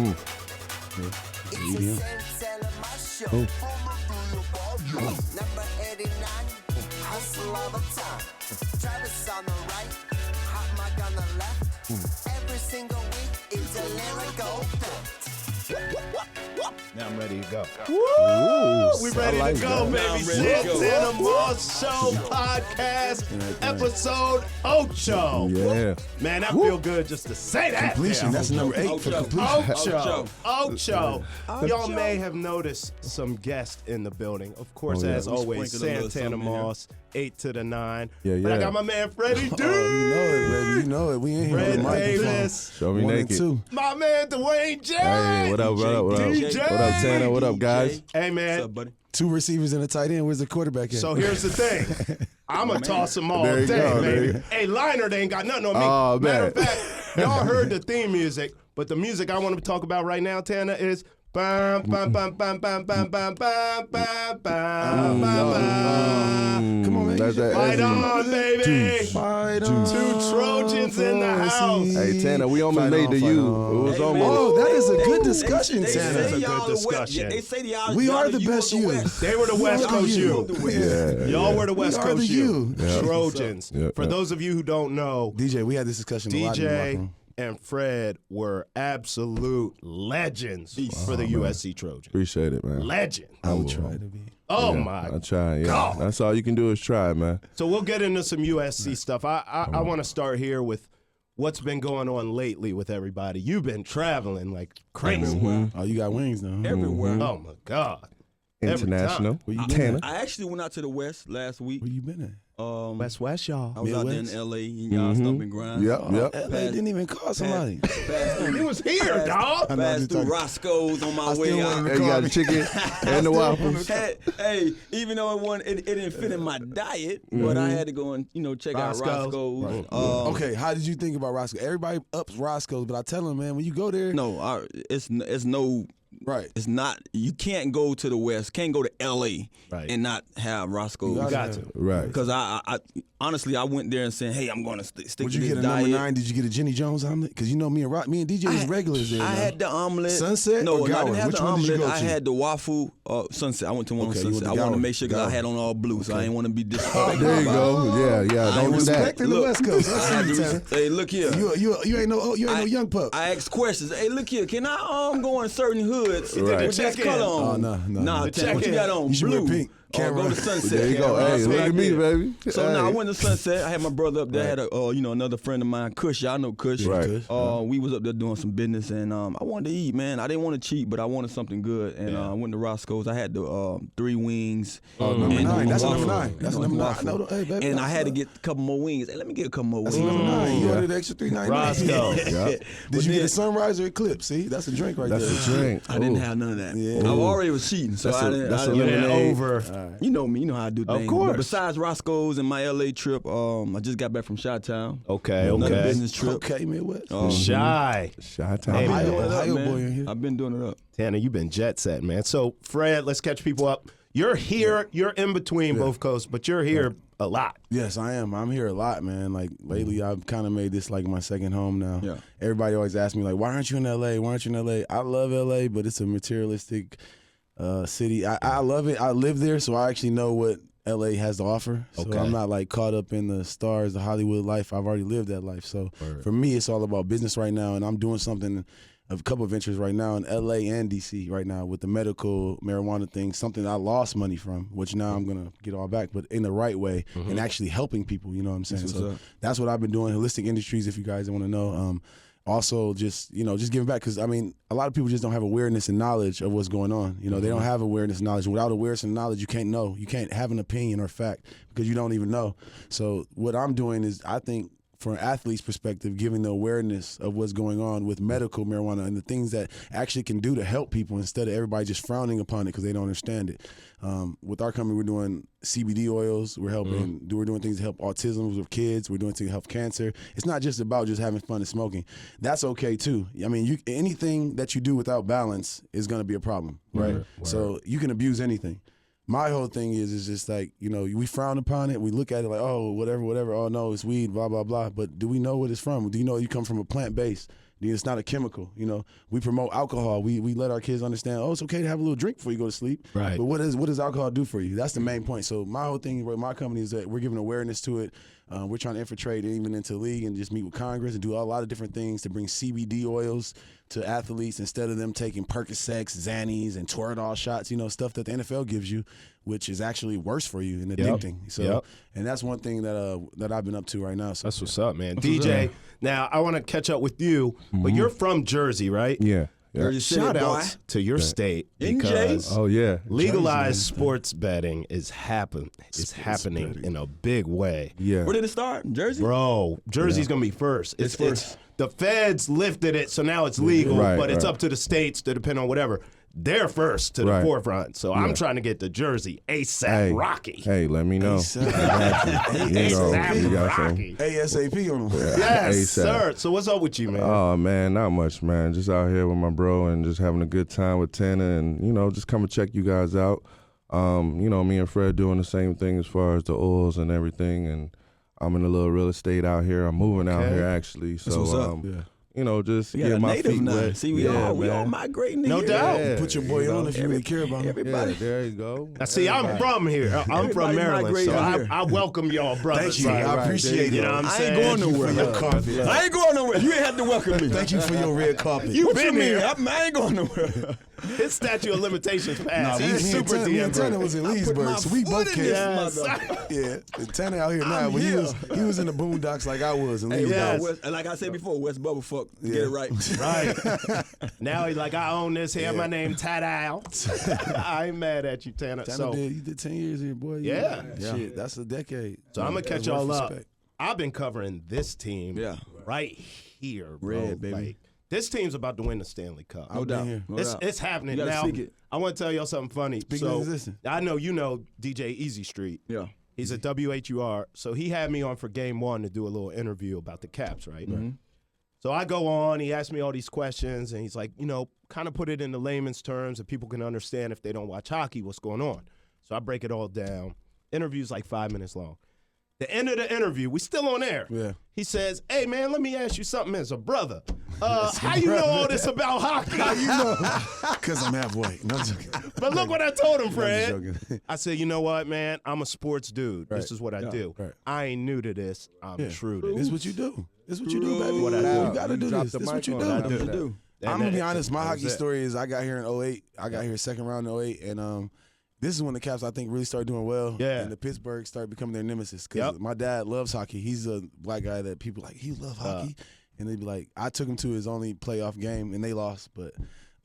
Medium. Oh. Number 89, hustle all the time. Travis on the right, hot mic on the left. Every single week, it's a lyrical fact. Now I'm ready to go. Ooh, We ready like to go, that. baby. Santana Show podcast, episode Ocho. Yeah. Man, I feel good just to say that. Completion. That's number 8 for completion. Ocho. Y'all may have noticed some guests in the building. Of course, as always, Santana Moss, 8 to the 9. Yeah, But I yeah. got my man Freddie Dude. Oh, you know it, baby. You know it. We in here Fred with the microphone. Davis. Show me 1 and naked. 2. My man Dwayne Jarrett. Hey, what up, what up, what up? DJ. What up, Tanner? What up, guys? Hey, man. What's up, buddy? 2 receivers and a tight end. Where's the quarterback at? So here's the thing. I'm going to toss them all There you day, go, baby. there Hey, Liner, they ain't got nothing on me. Oh, Matter man. of fact, y'all heard the theme music, but the music I want to talk about right now, Tana, is bam, bam, bam, bam, bam, bam, bam, bam, bam, bam, bam. Come on, man. Fight on, baby. Fight on. 2 Trojans in the house. Hey, Tanner, we almost made to you. It was almost. Oh, that is a good discussion, They Tanner. That's a say good y'all discussion. They say y'all. We y'all are the best of you. West. They were the West Coast You. U. Yeah. Y'all were the West We are Coast the U. U. Yeah. Trojans. Yeah, For yeah. those of you who don't know, DJ, we had this discussion a lot in the locker DJ room. and Fred were absolute legends for the USC Trojans. Appreciate it, man. Legend. I will try to be. Oh Yeah, my I try, yeah. God. That's all you can do is try, man. So we'll get into some USC stuff. I want to start here with what's been going on lately with everybody. You've been traveling like crazy. Oh, you got wings now. Everywhere. Oh my God. Every International. time. Where you been? I actually went out to the West last week. Where you been at? West, y'all. I was out there in Midwest? LA and y'all stomping grind. Yep. Passed- LA didn't even call somebody. He was here, dog. I know, Passed just through talking- Roscoe's on my I way still out. wanted to you got the chicken and the waffles. Hey, even though it didn't fit in my diet, but I had to go and check out Roscoe's. Roscoe's. Okay, how did you think about Roscoe? Everybody ups Roscoe's, but I tell them, man, when you go there, No, it's no. right? It's not. You can't go to the West. Can't go to LA Right. and not have Roscoe's. You got to. Right. Because I honestly, I went there and said, "Hey, I'm going to stick Would to you this get a diet." number 9? Did you get a Jenny Jones omelet? Because you know me and DJ was regulars there. I now. had the omelet. Sunset No, or I Gower? didn't have Which the one did you omelet. go I to? had the waffle Sunset. I went to one Okay, on you went Sunset. to I wanted to Gower. make sure because I Gower. had on all blue, so I didn't want to be Oh, disrespectful. there you go. Yeah. I Don't do that. respecting the West Coast. I had That's to you, Tanner. hey, look here. You ain't no young pup. I asked questions. Hey, look here. Can I go in certain hoods Right. with this Check-in. color on? Oh, no. Nah, The Tanner, what you got on? You should Blue. wear pink. Can't Go run. to Sunset. There you go. Hey, look at me, baby. So now I Hey. went to Sunset. I had my brother up there. I had another friend of mine, Kush. Y'all know Kush. Right. We was up there doing some business, and I wanted to eat, man. I didn't want to cheat, but I wanted something good, and I went to Roscoe's. I had the 3 wings. Number and 9. the That's waffle. number 9. That's And number the 9. waffle. No, hey, baby, And I that's had to not- get a couple more wings. Hey, let me get a couple more That's wings. number 9. You Yeah. ordered extra $3.99. Roscoe. Did you get a sunrise or eclipse? See, that's a drink right there. That's a drink. I didn't have none of that. Yeah. I already was cheating, so I didn't. that's I a didn't- lemonade. Over. You know me, you know how I do things. course. But besides Roscoe's and my LA trip, I just got back from Chi-Town. Okay, Another okay. business trip. Okay, Midwest. Shy. Shot Hey, time. man. Ohio man. boy in here. I've been doing it up. Tanner, you've been jet set, man. So, Fred, let's catch people up. You're here. You're in between both coasts, but you're here a lot. Yes, I am. I'm here a lot, man. Like lately, I've kind of made this like my second home now. Yeah. Everybody always asks me like, "Why aren't you in LA? Why aren't you in LA?" I love LA, but it's a materialistic city. I love it. I live there, so I actually know what LA has to offer. So Okay. I'm not like caught up in the stars, the Hollywood life. I've already lived that life. So for me, it's all about business right now, and I'm doing something. A couple of ventures right now in LA and DC right now with the medical marijuana thing, something I lost money from, which now I'm gonna get all back, but in the right way and actually helping people. You know what I'm saying? That's So what's up. that's what I've been doing. Holistic Industries, if you guys want to know. Also, just just giving back because I mean, a lot of people just don't have awareness and knowledge of what's going on. You know, they don't have awareness and knowledge. And without awareness and knowledge, you can't know. You can't have an opinion or fact because you don't even know. So what I'm doing is, I think, from an athlete's perspective, giving the awareness of what's going on with medical marijuana and the things that actually can do to help people instead of everybody just frowning upon it because they don't understand it. With our company, we're doing CBD oils. We're helping. We're doing things to help autism with kids. We're doing things to help cancer. It's not just about just having fun and smoking. That's okay too. I mean, anything that you do without balance is going to be a problem, right? So you can abuse anything. My whole thing is just like, we frown upon it. We look at it like, oh, whatever. Oh, no, it's weed, blah, blah, blah. But do we know what it's from? Do you know you come from a plant base? It's not a chemical. You know, we promote alcohol. We let our kids understand, it's okay to have a little drink before you go to sleep. Right. But what does alcohol do for you? That's the main point. So my whole thing with my company is that we're giving awareness to it. We're trying to infiltrate even into the league and just meet with Congress and do a lot of different things to bring CBD oils to athletes instead of them taking Percocets, Xannies, and Toradol shots, stuff that the NFL gives you, which is actually worse for you and addicting. So, and that's one thing that I've been up to right now. So that's what's up, man. DJ, now I want to catch up with you, but you're from Jersey, right? Yeah. Shout out to your state because legalized sports betting is happening in a big way. Yeah. Where did it start? Jersey? Bro, Jersey's going to be first. It's first. The feds lifted it, so now it's legal, but it's up to the states to depend on whatever. They're first to the forefront. So I'm trying to get to Jersey ASAP Rocky. Hey, let me know. ASAP Rocky. ASAP on them. Yes, ASAP. sir. So what's up with you, man? Oh, man, not much, man. Just out here with my bro and just having a good time with Tana and, just come and check you guys out. Me and Fred doing the same thing as far as the oils and everything. And I'm in a little real estate out here. I'm moving out here, actually. So, what's up. Just get my feet wet. See, we all migrating No here. doubt. You put your boy on if you really care about him. Everybody. Yeah, there you go. Now, see, I'm from here. I'm from Maryland, so I welcome y'all, brothers. Thank you. I appreciate it. You know what I'm I saying? ain't going nowhere. Your carpet. I ain't going nowhere. You ain't have to welcome me. Thank you for your red carpet. You've been here. I ain't going nowhere. His statute of limitations passed. Nah, He's super me and Tanner DM. was in Leesburg, so we both came. Yeah, and Tanner out here now, but he was in the boondocks like I was in Leesburg. Yes. And like I said before, West Bubblefuck, get it right. Right. Now he's like, I own this here. My name Tadal. I ain't mad at you, Tanner. Tanner you did 10 years here, boy. Yeah. Shit, that's a decade. So I'm going to catch y'all up. I've been covering this team right here, bro. Red, baby. Like, this team's about to win the Stanley Cup. No doubt. It's happening You gotta now. seek it. I want to tell y'all something funny. I know you know DJ Easy Street. Yeah. He's a WHUR. So he had me on for game one to do a little interview about the Caps, right? Mm-hmm. So I go on, he asked me all these questions, and he's like, kind of put it into layman's terms that people can understand if they don't watch hockey, what's going on. So I break it all down. Interview's like 5 minutes long. The end of the interview, we still on air. Yeah. He says, hey, man, let me ask you something as a brother. How you know all this about hockey? How you know? Because I'm half white. No, I'm joking. But look what I told him, Fred. I'm just joking. I said, you know what, man? I'm a sports dude. Right. This is what I do. Right. I ain't new to this. I'm true to This this. is what you do. This is what you do, baby. What I do. You got to do Drop this. the This is what mic you on do. that. do. I'm going to be honest. My that hockey was it. story is I got here in 08. I got here second round in 08. And this is when the Caps, I think, really started doing well. Yeah. And the Pittsburgh started becoming their nemesis. Because my dad loves hockey. He's a black guy that people like, he love hockey. And they'd be like, I took him to his only playoff game, and they lost. But,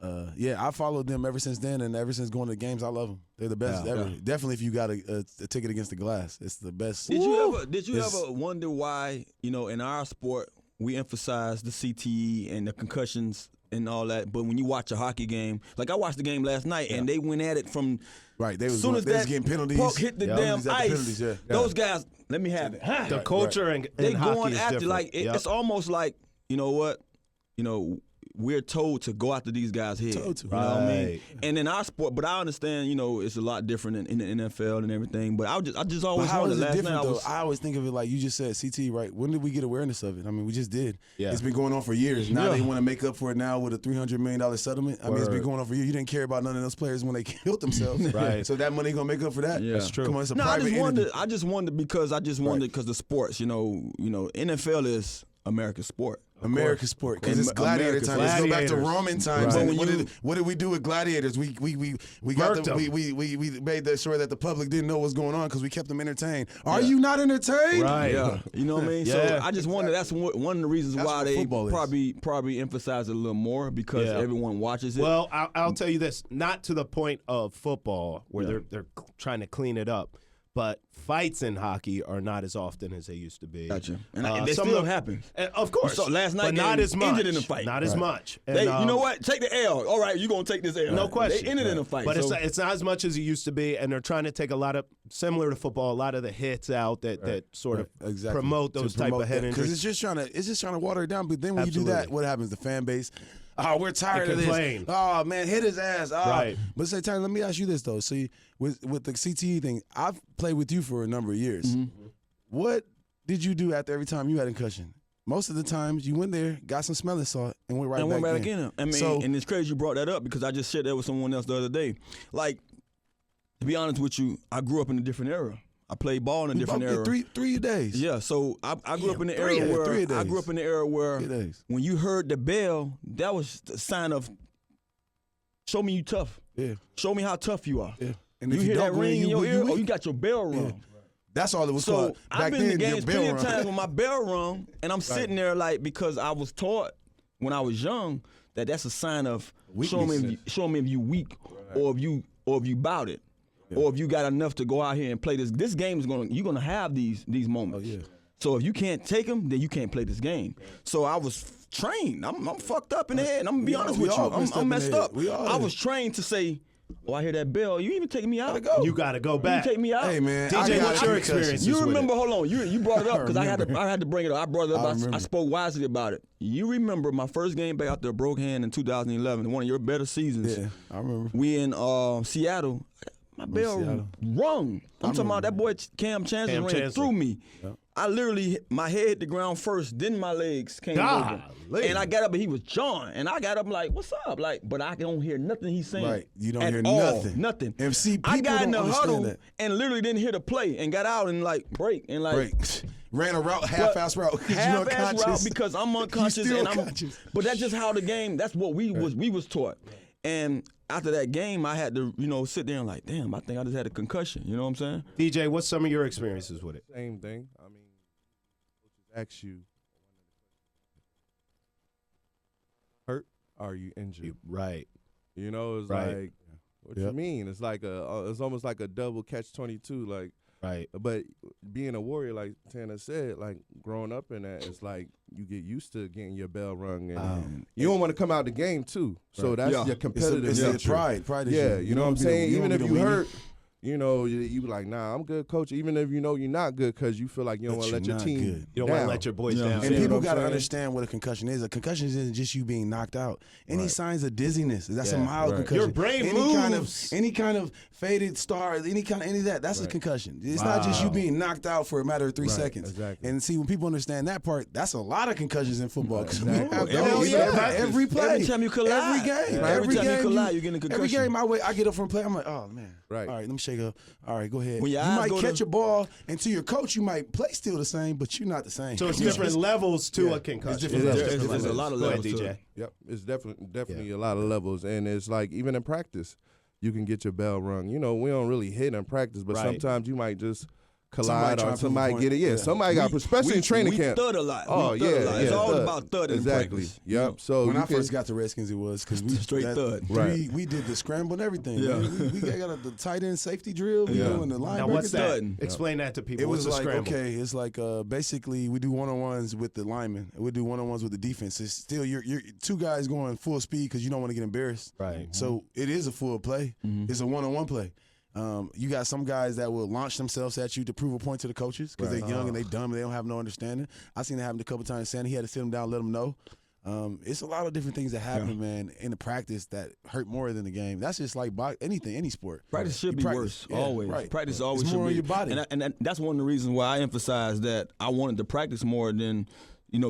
I followed them ever since then. And ever since going to the games, I love them. They're the best ever. Yeah. Definitely if you got a ticket against the glass. It's the best. Did you ever wonder why, in our sport, we emphasize the CTE and the concussions and all that, but when you watch a hockey game, like I watched the game last night, and they went at it from right. They was soon as that getting penalties. puck hit the damn ice. Penalties, Those guys, let me have it. The culture in They hockey going is after different. like it's almost like we're told to go after these guys' head. Told to. You know what I mean? Right. And in our sport, but I understand, it's a lot different in the NFL and everything. But I just But always how wondered is it last night. different, though? I always think of it like you just said, CT, right? When did we get awareness of it? I mean, we just did. Yeah. It's been going on for years. Now they want to make up for it now with a $300 million settlement. I mean, it's been going on for years. You didn't care about none of those players when they killed themselves. Right. So that money going to make up for that? Yeah. That's true. Come on, it's a No, private entity. I just wondered because the sports, NFL is America's sport. America's sport, because it's gladiator America's time. Let's go back to gladiators. Roman times. Right. And When what did we do with gladiators? We made sure that the public didn't know what was going on because we kept them entertained. Are you not entertained? Right. Yeah, you know what I mean. Yeah. So I just wonder. That's one of the reasons That's why what they football is. probably emphasize it a little more because everyone watches it. Well, I'll tell you this, not to the point of football where they're trying to clean it up, but fights in hockey are not as often as they used to be. Gotcha. And they some still of them- happen. Of course. So last night but not they as much. ended in a fight. Not as much. And, They, you know what? Take the L. All right, you're gonna take this L. No question. They ended in a fight. But so. it's not as much as it used to be, and they're trying to take a lot of, similar to football, a lot of the hits out that sort of Exactly. promote those type of head because injuries. it's just trying to water it down. But then when you do that, Absolutely. what happens? The fan base, we're tired They of this. complain. Oh man, hit his ass. Right. But say, Tyler, let me ask you this though. See, with the CTE thing, I've played with you for a number of years. Mm-hmm. What did you do after every time you had a concussion? most of the times you went there, got some smelling salt, and went right back in. I mean, and it's crazy you brought that up because I just shared that with someone else the other day. Like, to be honest with you, I grew up in a different era. I played ball in a different era. Three days. Yeah, so I grew up in the era where when you heard the bell, that was the sign of show me you tough. Yeah. Show me how tough you are. Yeah. And you if hear don't that ring in your ear, weak. you got your bell rung. Yeah. That's all it was So called. Back I've been then, in games your plenty bell of rung. times when my bell rung, and I'm sitting there like because I was taught when I was young that that's a sign of show me if you weak or if you bout it. Or if you got enough to go out here and play this game you're gonna have these moments. Oh, yeah. So if you can't take them, then you can't play this game. So I was trained. I'm fucked up in the head. And I'm gonna be honest with you. I'm messed up. I was trained to say, "Oh, I hear that bell. You even taking me out? You gotta go back. You take me out. Hey man, DJ, what's your experience? You remember? Hold on. You brought it up because I had to bring it up. I brought it up. I I spoke wisely about it. You remember my first game back out there, broke hand in 2011, one of your better seasons. Yeah, I remember. We in Seattle. My bell rung. I'm talking about that boy Cam Chancellor ran through me. Yep. I literally, my head hit the ground first, then my legs came over. And I got up and he was jawing. And I got up like, what's up? Like, but I don't hear nothing he's saying. Right. You don't at hear all. nothing. Nothing. And see, people I got in don't the huddle understand that. and literally didn't hear the play and got out and like break and like Break. Ran a route, half-ass route. half-ass route because I'm unconscious still and unconscious. But that's just how the game. That's what we was taught. And after that game, I had to sit there and like, damn, I think I just had a concussion. You know what I'm saying? DJ, what's some of your experiences with it? Same thing. I mean, coaches ask you, hurt? Are you injured? Right. You know, it's Right. like, what you mean? It's like it's almost like a double catch-22. Like, Right. but being a Warrior, like Tana said, like growing up in that, it's like you get used to getting your bell rung, and you don't want to come out the game too. So that's your competitive it's nature. pride. Yeah, you know what I'm saying. Even if you hurt. hurt, you like, nah, I'm good, coach. Even if you know you're not good, because you feel like you don't want to let your team good. You don't want to let your boys down. And people got to understand what a concussion is. A concussion isn't just you being knocked out. Any signs of dizziness, that's a mild concussion. Your brain moves. Any kind of faded star, any of that, that's a concussion. It's not just you being knocked out for a matter of 3 seconds. Exactly. And see, when people understand that part, that's a lot of concussions in football. Exactly. Every play. Every time you collide. Every game. Every time you collide, you're getting a concussion. Every game I get up from play, I'm like, oh, man. Right. All right, let me shake up. All right, go ahead. When You your eyes might go catch to- a ball, and to your coach, you might play still the same, but you're not the same. So it's different levels to a concussion. different levels. There's a lot of Go ahead, levels to DJ. it. Yep, it's definitely a lot of levels, and it's like even in practice, you can get your bell rung. You know, we don't really hit in practice, but sometimes you might just collide try or to somebody prove a get it. point. Yeah, somebody got, especially in training camp. We thud a lot. Oh, We thud a lot. It's all about thud in exactly. practice. Yep. So When you I can- first got to Redskins, it was because we Straight thud. Right. We did the scramble and everything. Yeah. Man. We got the tight end safety drill. We doing the linebacker. Now, what's that? Thudding. Explain that to people. It was What's a like scramble? okay, it's like basically we do one-on-ones with the linemen. We do one-on-ones with the defense. It's still you're two guys going full speed because you don't want to get embarrassed. Right. So it is a full play. It's a one-on-one play. You got some guys that will launch themselves at you to prove a point to the coaches because they're young and they dumb and they don't have no understanding. I seen it happen a couple times. Sandy, he had to sit them down, let them know. It's a lot of different things that happen, man, in the practice that hurt more than the game. That's just like anything, any sport. Practice should You be practice. worse, Yeah, always. right. Practice always It's should more be. on your body. And that's one of the reasons why I emphasize that I wanted to practice more than,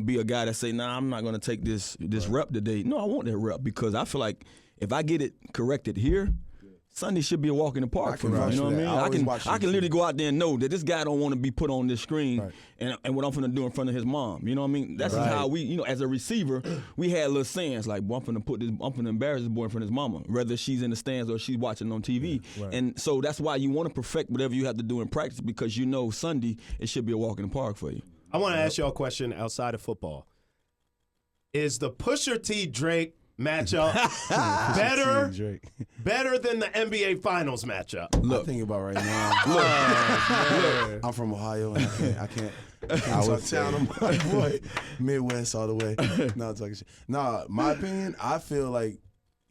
be a guy that say, nah, I'm not going to take this rep today. No, I want that rep because I feel like if I get it corrected here, Sunday should be a walk in the park for me. vouch You know for what I that. mean? I always watch I these can literally go out there and know that this guy don't want to be put on this screen Right. and what I'm finna do in front of his mom. You know what I mean? That's just how we, as a receiver, we had little sayings like, well, I'm finna embarrass this boy in front of his mama, whether she's in the stands or she's watching on TV. And so that's why you want to perfect whatever you have to do in practice because you know Sunday it should be a walk in the park for you. I want to ask y'all a question outside of football. Is the Pusha T Drake matchup better than the NBA Finals matchup? I'm thinking about right now. I'm from Ohio, and I can't talk down on my boy. Midwest all the way. No, talking shit. Nah, my opinion, I feel like,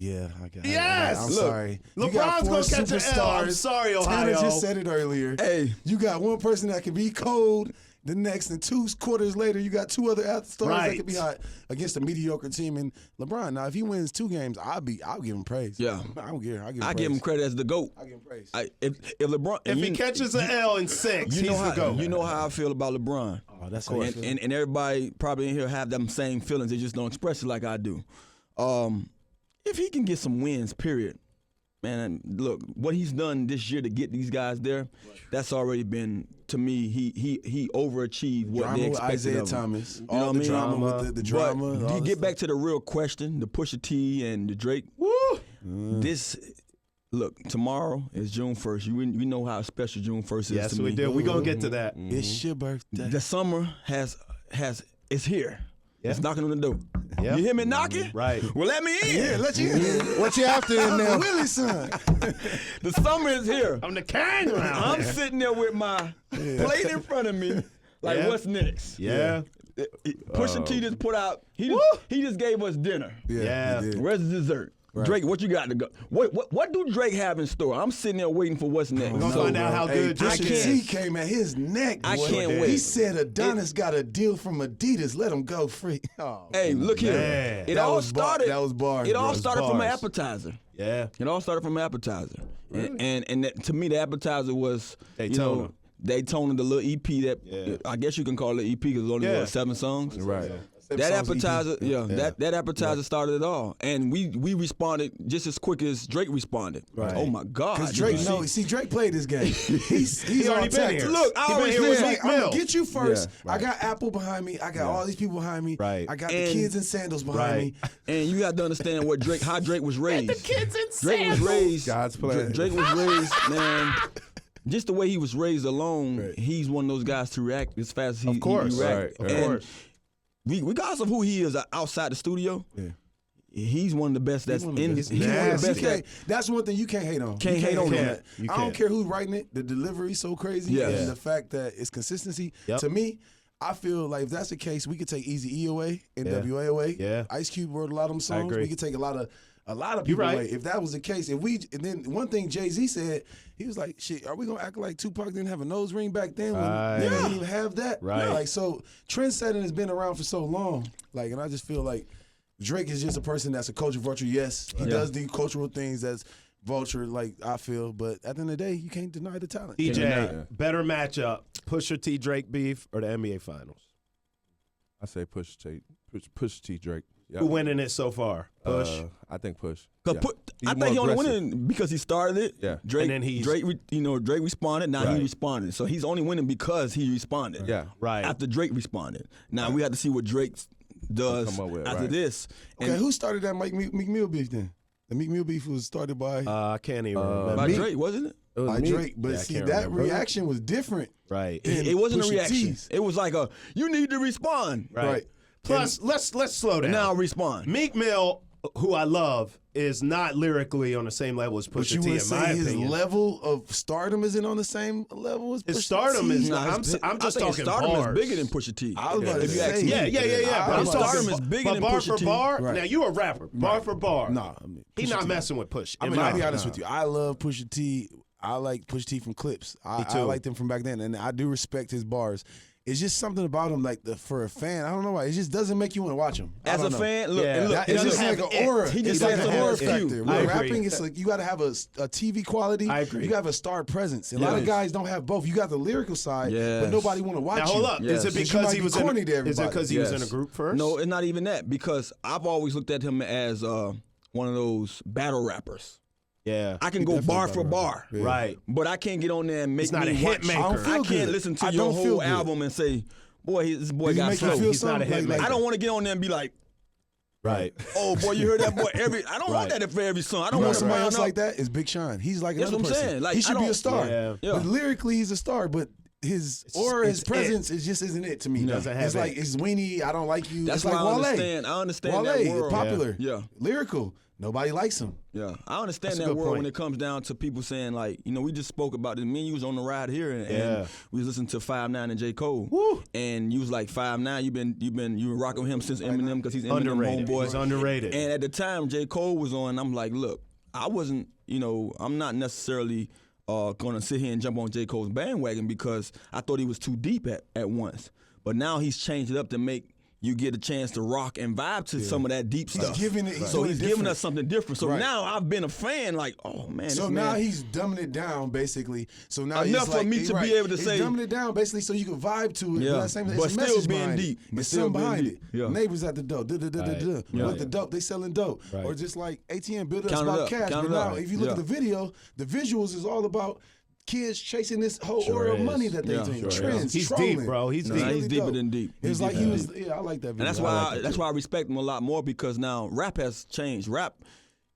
Yes! I'm Look, sorry. You LeBron's got four gonna catch an L. I'm superstars. sorry, Ohio. Tanner just said it earlier. Hey. You got one person that can be cold. The next, and 2 quarters later, you got 2 other stars that can be hot against a mediocre team. And LeBron, now if he wins 2 games, I'll give him praise. Yeah. I don't care. I give him credit as the GOAT. I give him praise. If LeBron, If he catches an L in 6, he's the GOAT. You know how I feel about LeBron. Oh, that's and everybody probably in here have them same feelings. They just don't express it like I do. If he can get some wins, period, man, look, what he's done this year to get these guys there, that's already been, to me, he overachieved what drama they with expected Isaiah of him. Thomas. You All know what the I mean? drama with the drama. But all you this get back stuff. to the real question, the Pusha T and the Drake. Woo! This, look, tomorrow is June 1st. We know how special June 1st is Yes, to we me. do. We're going to get to that. It's your birthday. The summer it's here. Yeah. It's knocking on the door. Yeah. You hear me knocking? Right. Well, let me in. Yeah, let you in. What you after in I'm there? the Willie son. The summer is here. I'm the king around I'm here. sitting there with my plate in front of me, like, Yeah. what's next? Yeah. Pusha T just put out. He just gave us dinner. Yeah. he did. Where's the dessert? Drake, what you got to go? What do Drake have in store? I'm sitting there waiting for what's next. We're going to find out how Hey, good Pusha Drake T is. came at his neck. I boy. can't wait. He said Adonis got a deal from Adidas. Let him go free. Oh, Hey, look here. Man. It That all was bar- started. that was bars, It bro. all It was started from an bars. appetizer. Yeah. It all started from an appetizer. And that, to me, the appetizer was Daytona. Daytona, the little EP that Yeah. I guess you can call it EP because it's only Yeah. 7 songs. right. That appetizer, Yeah. that appetizer started it all, and we responded just as quick as Drake responded. Right. Oh my God! Because did Drake, you no, see? see, Drake played this game. He's already on been tactics. here. Look, I He been always here He with was said, Meek like, I'm Mill. gonna get you first. Yeah, right. I got Apple behind me. I got all these people behind me. Right. I got And- the kids in sandals behind Right. me. and you got to understand how Drake was raised. Kids in Drake was raised. God's plan. Drake was raised, man. Just the way he was raised alone, Right. he's one of those guys to react as fast as he Of course. he react. Right. Of And course. regardless of who he is outside the studio, he's one of the best that's He's one of the in. best. He's one of the nasty. best You that. can't- that's one thing you can't hate on. Can't You hate on that. that. You I don't can't. care who's writing it. The delivery's so crazy, Yes. and the fact that it's consistency. Yep. To me, I feel like if that's the case, we could take Easy E away, NWA away. Yeah. Ice Cube wrote a lot of them songs. agree. We could take a lot of You're people right. away. If that was the case, and then one thing Jay-Z said, he was like, "Shit, are we gonna act like Tupac didn't have a nose ring back then? When Right. they didn't even have that, Right. Like, so trendsetting has been around for so long. Like, and I just feel like Drake is just a person that's a culture vulture. Yes, he does the cultural things that's vulture, like I feel. But at the end of the day, you can't deny the talent. EJ, better matchup, Pusha T Drake beef or the NBA Finals? I say Push T Drake. Yeah. Who winning it so far? Push. I think Push. 'Cause Yeah. I He's think he more only aggressive. winning because he started it. Yeah. Drake, And then he's- Drake responded. Now Right. he responded. So he's only winning because he responded. Yeah. Right. After Drake responded. Now we have to see what Drake does Come up with, after right. this. Okay, And who started that Meek Mill beef then? The Meek Mill beef was started by I can't even remember. by Meek- Drake, wasn't it? It was by me. Drake, but Yeah, I see can't that remember. reaction was different. Right. than It wasn't a Pusha reaction. T's. It was like you need to respond. Right. Plus, let's slow down. Now respond. Meek Mill, who I love, is not lyrically on the same level as But Pusha you T, would in my say his opinion. level of stardom isn't on the same level as His Pusha stardom T? is Nah, I'm his- just I think his talking stardom bars. is bigger than Pusha T. I was about to If you ask say. me. Yeah. But I I'm was talking stardom is bigger but than bar Pusha for T. bar. Right. Now you a rapper, bar for bar. Nah, I mean, He's Pusha not T. messing with Push. I mean, I'll be honest with you. I love Pusha T. I like Pusha T from clips. I too. liked him from back then, and I do respect his bars. It's just something about him, like for a fan. I don't know why. It just doesn't make you want to watch him. I As a don't know. fan, look, Yeah. and look, That- it It's just doesn't like have an aura. He It's just like has an to aura have a factor. few. With I agree. rapping, it's like you got to have a TV quality. I agree. You got to have a star presence. And a lot of guys don't have both. You got the lyrical side, Yes. but nobody want to watch Now you. hold up. Yes. Is it You because might he be was corny in? to Is it everybody. because he was in a Yes. group first? No, it's not even that because I've always looked at him as one of those battle rappers. Yeah. I can go bar for bar, Right. but I can't get on there and make He's not me a hit watch. maker. I don't feel I can't good. listen to I your don't feel whole good. album and say, "Boy, this boy Does he got make you flow." feel He's not a something? hit maker. I don't want to get on there and be like, Right. "Oh boy, you heard that boy every." I don't want Right. that for every song. I You don't know want somebody to else like that is Big Sean. He's like That's another what I'm person. saying. Like, he I should be a don't- star. Yeah. Yeah. But lyrically, he's a star. But his aura, his it's presence, it just isn't it to me. Doesn't have it's like it. it's weenie. I don't like you. That's it's like why I Wale. understand. I understand Wale, that world. popular. Yeah. Lyrical. Nobody likes him. Yeah, I understand That's a that good world when point. it comes down to people saying like, we just spoke about this. Me and you was on the ride here, and Yeah. we was listening to 5'9" and J. Cole. Woo. And you was like 5'9", you been rocking with him since Eminem because he's Eminem Underrated. homeboy. He's underrated. And at the time J. Cole was on, I'm like, look, I wasn't, I'm not necessarily gonna sit here and jump on J. Cole's bandwagon because I thought he was too deep at once. But now he's changed it up to make you get a chance to rock and vibe to some of that deep stuff. He's giving us something different. So now I've been a fan, like, oh man. So now he's dumbing it down, basically. So now enough he's for me to be able to say, he's dumbing it down, basically, so you can vibe to it. Yeah. It's but still message being behind deep. It. There's something behind it. Yeah. Neighbors at the dope. With the dope, they selling dope. Right. Or just like ATM, build us Count it about up. cash. Count But it now, up. if you look at the video, the visuals is all about kids chasing this whole aura of money that they think. Trends, He's trolling. deep, bro. He's deep. He's deeper than deep. It's like he was. Yeah, I like that video. And that's why I respect him a lot more, because now rap has changed. Rap,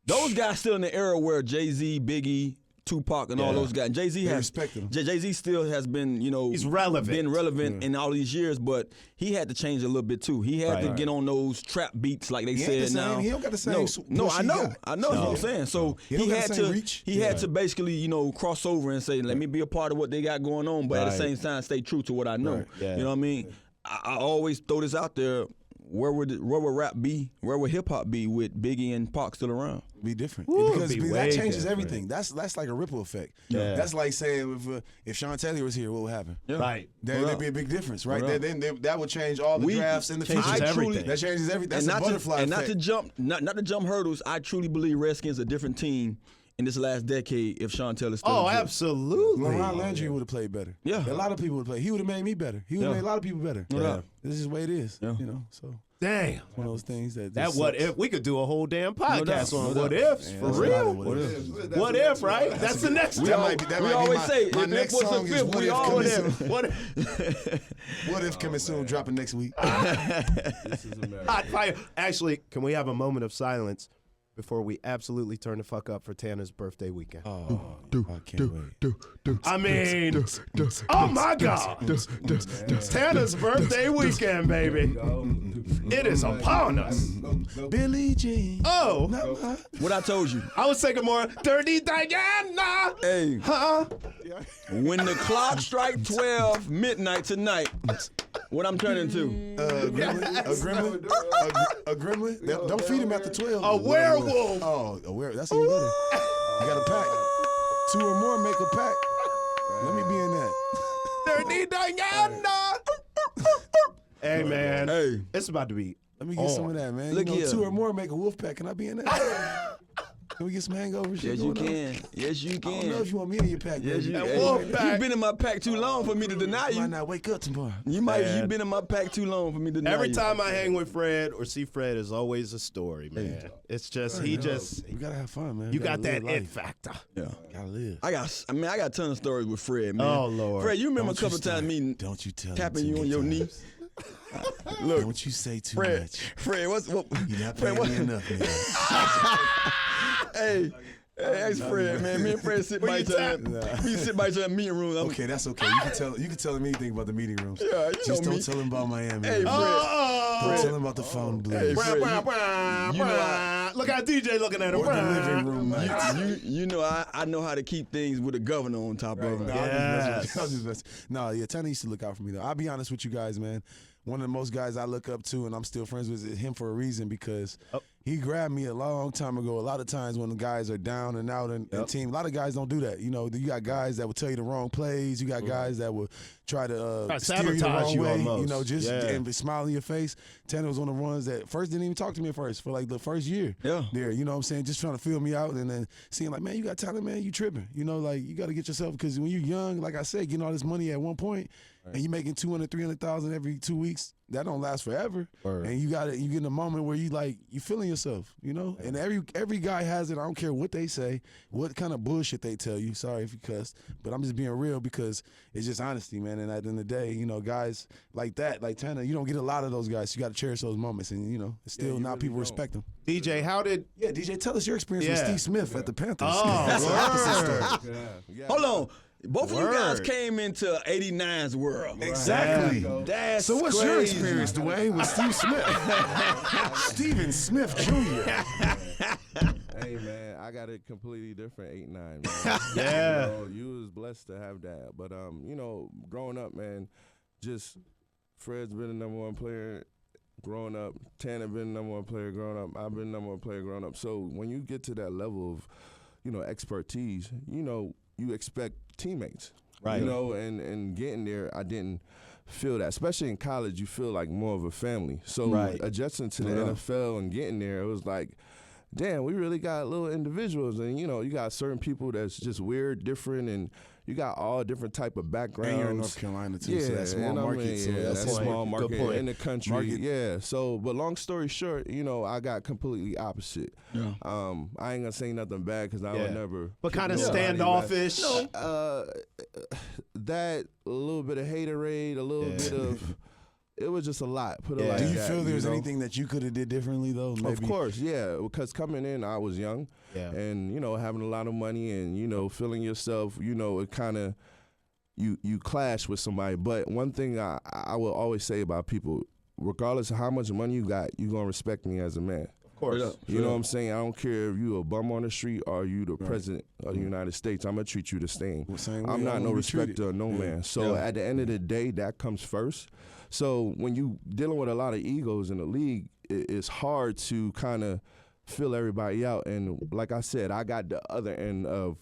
those guys still in the era where Jay-Z, Biggie, Tupac, and all those guys. And Jay-Z has respect him. Jay-Z still has been, he's relevant. Been relevant in all these years, but he had to change a little bit too. He had to get on those trap beats, like they said. Now he don't got the same. No, I know. Got. I know what I'm saying. So he had to. He had to basically, cross over and say, let me be a part of what they got going on, but at the same time, stay true to what I know. Right. Yeah. You know what I mean? I always throw this out there. Where would rap be? Where would hip hop be with Biggie and Pac still around? Be different. Woo, because be that way changes different. everything. That's like a ripple effect. Yeah. That's like saying if Sean Taylor was here, what would happen? Yeah. Right. There'd be a big difference, right? What up? Then that would change all the drafts in the future. Changes everything. That changes everything. That's and a butterfly and effect. not to jump hurdles. I truly believe Redskins a different team in this last decade if Sean Taylor still Oh, exists. absolutely. LeBron Landry would have played better. Yeah. A lot of people would play. He would have made me better. He would have made a lot of people better. Yeah. This is the way it is. Yeah. So Damn. one of those things that That just what sucks. if we could do a whole damn podcast No on doubt. what ifs Yeah, for that's real? what it is. What if, right? That's the next We, step. we always say my if next it was song a is fifth, What we If all coming would soon. What if? What if coming soon, dropping next week. This is America. Hot fire. Actually, can we have a moment of silence before we absolutely turn the fuck up for Tanner's birthday weekend? Oh, I can't wait. I mean, oh my God. Tanner's birthday weekend, baby. It is upon us. Billie Jean. Oh, What I told you. I was thinking more Dirty Diana. Hey, Huh? when the clock strike 12 midnight tonight, what I'm turning to? A gremlin? A gremlin? Don't feed him after 12. A werewolf. Oh, a werewolf. That's even better. You got a pack. 2 or more make a pack. Let me be in that. Dirty Diana. Hey, man. Hey. It's about to be. Let me get some of that, man. Look you know, here. 2 or more make a wolf pack. Can I be in that? Can we get some hangover shit Yes, you going on? can. Yes, you I don't know can. if you want me in your pack, Yes, baby. you That can. wolf pack. You've been in my pack too long for me to deny You might you. not wake up tomorrow. You've been in my pack too long for me to deny Every you. time I hang with Fred or see Fred is always a story, man. It's just, You gotta have fun, man. you gotta got that live it life. factor. Yeah. Gotta live. I got a ton of stories with Fred, man. Oh, Lord. Fred, you remember Don't a you couple start. times me Don't you tell tapping him you too on your many knee? times. Look, Don't you say too Fred, much. Fred, what? You're not Fred, paying what? me enough, man. Hey, ask Fred, man. Me and Fred sit by each other. We sit by each other in meeting room. Okay, that's okay. You can tell him anything about the meeting rooms. Yeah, you Just know don't me. tell him about Miami. Hey, man. Fred. Don't tell him about the phone blues. Hey, Fred, you know Look at DJ looking at him. Or the living room nights. you know I know how to keep things with a governor on top of it. No, yeah, Tanner used to look out for me though. I'll be honest with you guys, man. One of the most guys I look up to and I'm still friends with is him for a reason because he grabbed me a long time ago. A lot of times when the guys are down and out in team, a lot of guys don't do that. You know, you got guys that will tell you the wrong plays. You got guys that will try to steer you the sabotage wrong you way. almost. You know, just Yeah. and smile in your face. Tanner was one of the ones that first didn't even talk to me at first for like the first year. Yeah. There, you know what I'm saying? Just trying to feel me out and then seeing like, man, you got talent, man. You tripping. You know, like you got to get yourself because when you're young, like I said, getting all this money at one point and you making 200, 300,000 every 2 weeks, that don't last forever. And you got it. You get in a moment where you feeling yourself, you know. And every guy has it. I don't care what they say, what kind of bullshit they tell you. Sorry if you cuss, but I'm just being real because it's just honesty, man. And at the end of the day, you know, guys like that, like Tanner, you don't get a lot of those guys. You got to cherish those moments, and you know, it's still not people respect them. DJ, how did? Yeah, DJ, tell us your experience with Yeah. Steve Smith at the Panthers. Oh, That's the opposite word. story. Hold on. Both of you guys Word. came into 89's world. Exactly. That's So what's crazy. your experience, Dwayne, with Steve Smith? Steven Smith Jr. Hey man, I got it completely different. 8-9, man. Yeah. You know, you was blessed to have that, but you know, growing up, man, just Fred's been the #1 player growing up. Tanner been the #1 player growing up. I've been the #1 player growing up. So when you get to that level of, you know, expertise, you know, you expect teammates. Right. You know, and getting there, I didn't feel that. Especially in college, you feel like more of a family. So adjusting to the NFL and getting there, it was like, damn, we really got little individuals, and you know, you got certain people that's just weird, different, and you got all different type of backgrounds. And you're in North Carolina too, so that's small market. So that's small market in the country. Market. Yeah. So, but long story short, you know, I got completely opposite. Yeah. I ain't gonna say nothing bad because I would never. But kind of standoffish. That a little bit of haterade, a little bit of. It was just a lot. Put it like Do you that, feel there's know? anything that you could have did differently though? Maybe? Of course, yeah. Because coming in, I was young, and you know, having a lot of money, and you know, feeling yourself, you know, it kind of you clash with somebody. But one thing I will always say about people, regardless of how much money you got, you gonna respect me as a man. Of course. You know what I'm saying? I don't care if you a bum on the street or you the president of the United States. I'm gonna treat you the same. I'm not no respecter of no man. So at the end of the day, that comes first. So when you dealing with a lot of egos in the league, it's hard to kind of fill everybody out. And like I said, I got the other end of